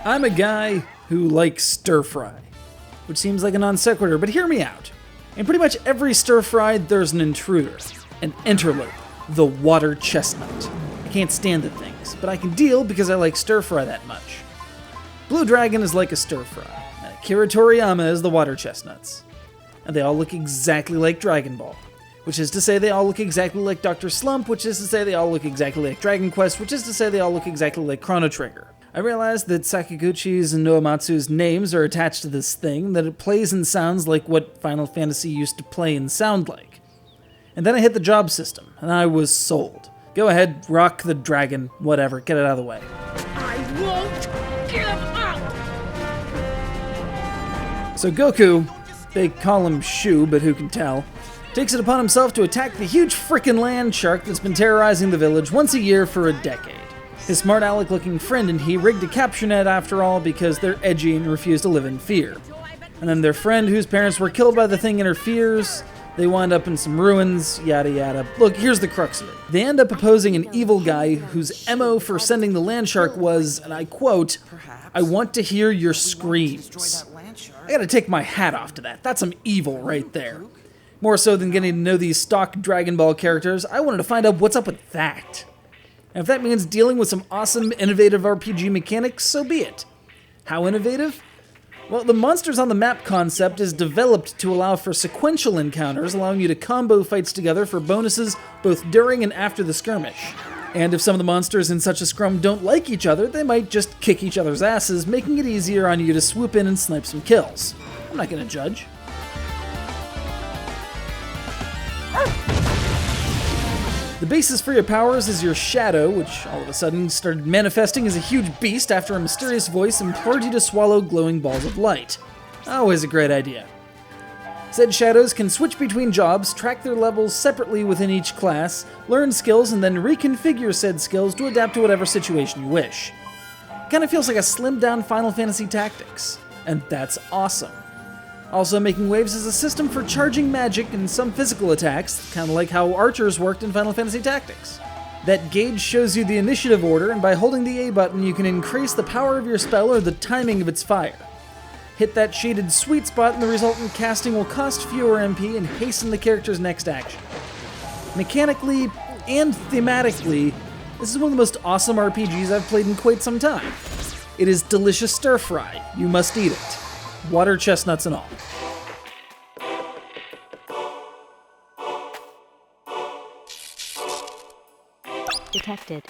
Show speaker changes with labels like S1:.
S1: I'm a guy who likes stir-fry, which seems like a non sequitur, but hear me out. In pretty much every stir-fry, there's an intruder, an interloper, the water chestnut. I can't stand the things, but I can deal because I like stir-fry that much. Blue Dragon is like a stir-fry, and Akira Toriyama is the water chestnuts. And they all look exactly like Dragon Ball, which is to say they all look exactly like Dr. Slump, which is to say they all look exactly like Dragon Quest, which is to say they all look exactly like Chrono Trigger. I realized that Sakaguchi's and Uematsu's names are attached to this thing, that it plays and sounds like what Final Fantasy used to play and sound like. And then I hit the job system, and I was sold. Go ahead, rock the dragon, whatever, get it out of the way.
S2: I won't give up!
S1: So Goku, they call him Shu, but who can tell, takes it upon himself to attack the huge frickin' land shark that's been terrorizing the village once a year for a decade. His smart aleck-looking friend and he rigged a capture net after all because they're edgy and refuse to live in fear. And then their friend, whose parents were killed by the thing, interferes. They wind up in some ruins, yada yada. Look, here's the crux of it. They end up opposing an evil guy whose MO for sending the land shark was, and I quote, "I want to hear your screams." I gotta take my hat off to that. That's some evil right there. More so than getting to know these stock Dragon Ball characters, I wanted to find out what's up with that. And if that means dealing with some awesome, innovative RPG mechanics, so be it. How innovative? Well, the monsters on the map concept is developed to allow for sequential encounters, allowing you to combo fights together for bonuses both during and after the skirmish. And if some of the monsters in such a scrum don't like each other, they might just kick each other's asses, making it easier on you to swoop in and snipe some kills. I'm not gonna judge. The basis for your powers is your shadow, which all of a sudden started manifesting as a huge beast after a mysterious voice implored you to swallow glowing balls of light. Always a great idea. Said shadows can switch between jobs, track their levels separately within each class, learn skills, and then reconfigure said skills to adapt to whatever situation you wish. Kinda feels like a slimmed down Final Fantasy Tactics, and that's awesome. Also making waves is a system for charging magic and some physical attacks, kind of like how archers worked in Final Fantasy Tactics. That gauge shows you the initiative order, and by holding the A button you can increase the power of your spell or the timing of its fire. Hit that shaded sweet spot and the resultant casting will cost fewer MP and hasten the character's next action. Mechanically and thematically, this is one of the most awesome RPGs I've played in quite some time. It is delicious stir-fry. You must eat it. Water chestnuts and all.
S3: Detected.